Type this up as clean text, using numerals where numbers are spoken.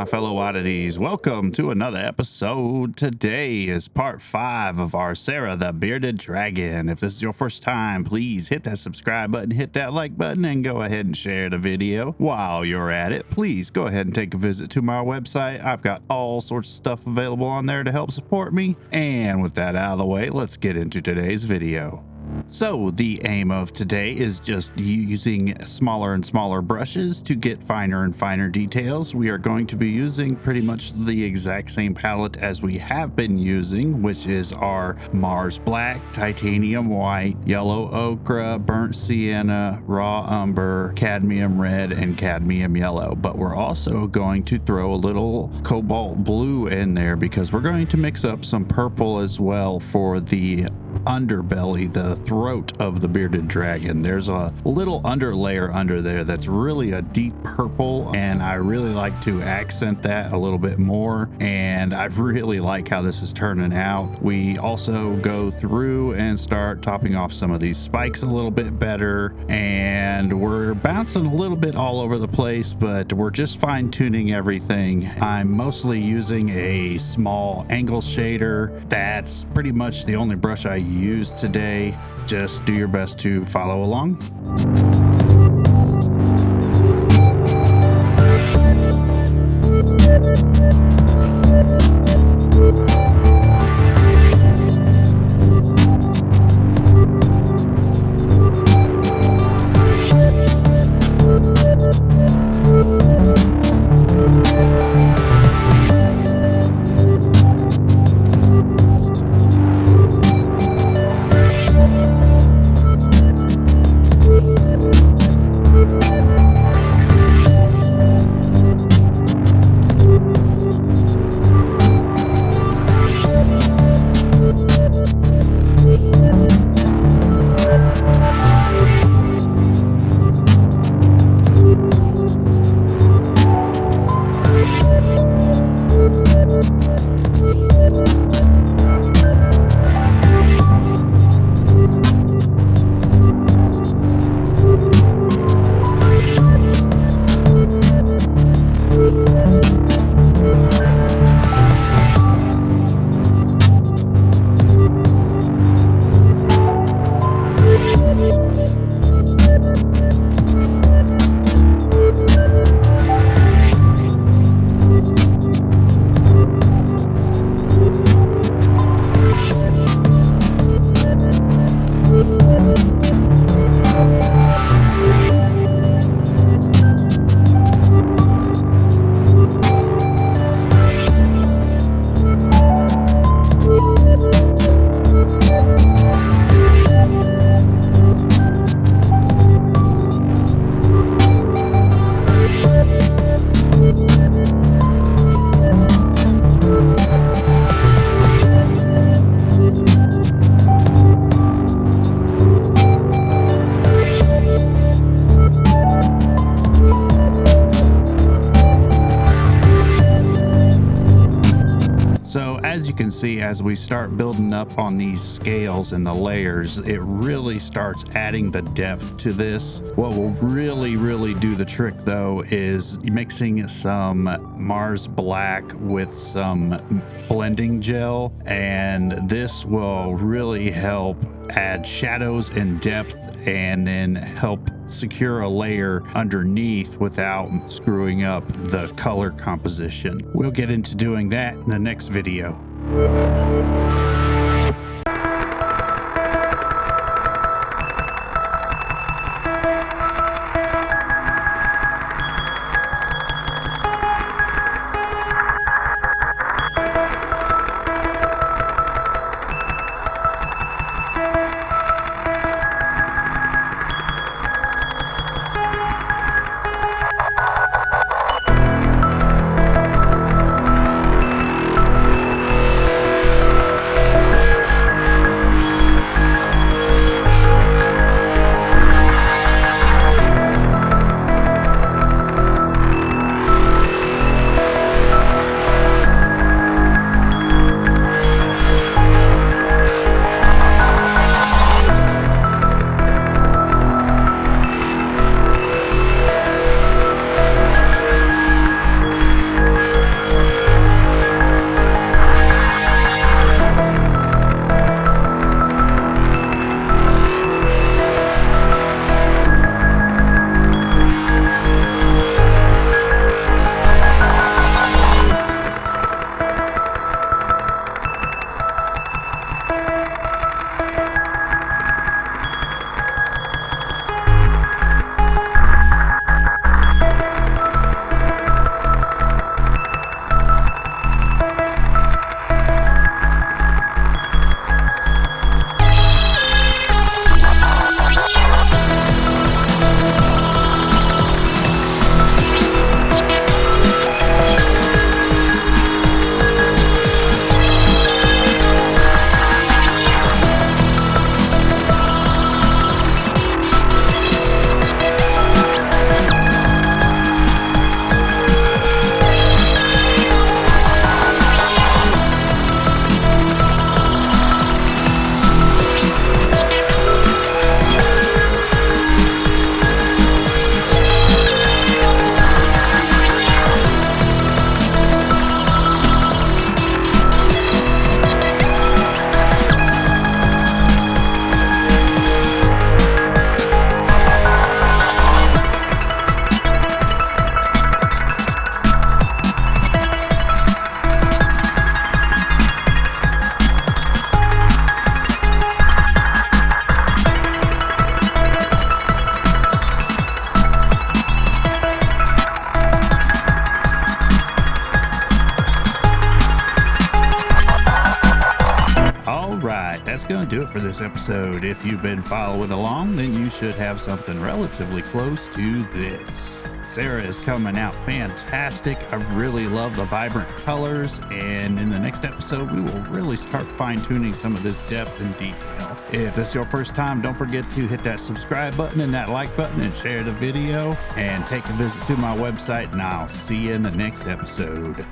my fellow oddities. Welcome to another episode. Today is part 5 of our Cera, the Bearded Dragon. If this is your first time, please hit that subscribe button, hit that like button, and go ahead and share the video. While you're at it, please go ahead and take a visit to my website. I've got all sorts of stuff available on there to help support me. And with that out of the way, let's get into today's video. So the aim of today is just using smaller and smaller brushes to get finer and finer details. We are going to be using pretty much the exact same palette as we have been using, which is our Mars Black, Titanium White, Yellow Ochre, Burnt Sienna, Raw Umber, Cadmium Red, and Cadmium Yellow. But we're also going to throw a little Cobalt Blue in there because we're going to mix up some purple as well for the underbelly, the throat of the bearded dragon. There's a little underlayer under there that's really a deep purple, and I really like to accent that a little bit more, and I really like how this is turning out. We also go through and start topping off some of these spikes a little bit better, and we're bouncing a little bit all over the place, but we're just fine-tuning everything. I'm mostly using a small angle shader. That's pretty much the only brush I use today. Just do your best to follow along. So as you can see, as we start building up on these scales and the layers, it really starts adding the depth to this. What will really do the trick though is mixing some Mars Black with some blending gel, and this will really help add shadows and depth and then help secure a layer underneath without screwing up the color composition. We'll get into doing that in the next video. that's going to do it for this episode. If you've been following along, then you should have something relatively close to this. Cera is coming out fantastic. I really love the vibrant colors, and in the next episode, we will really start fine-tuning some of this depth and detail. If this is your first time, don't forget to hit that subscribe button and that like button and share the video, and take a visit to my website, and I'll see you in the next episode.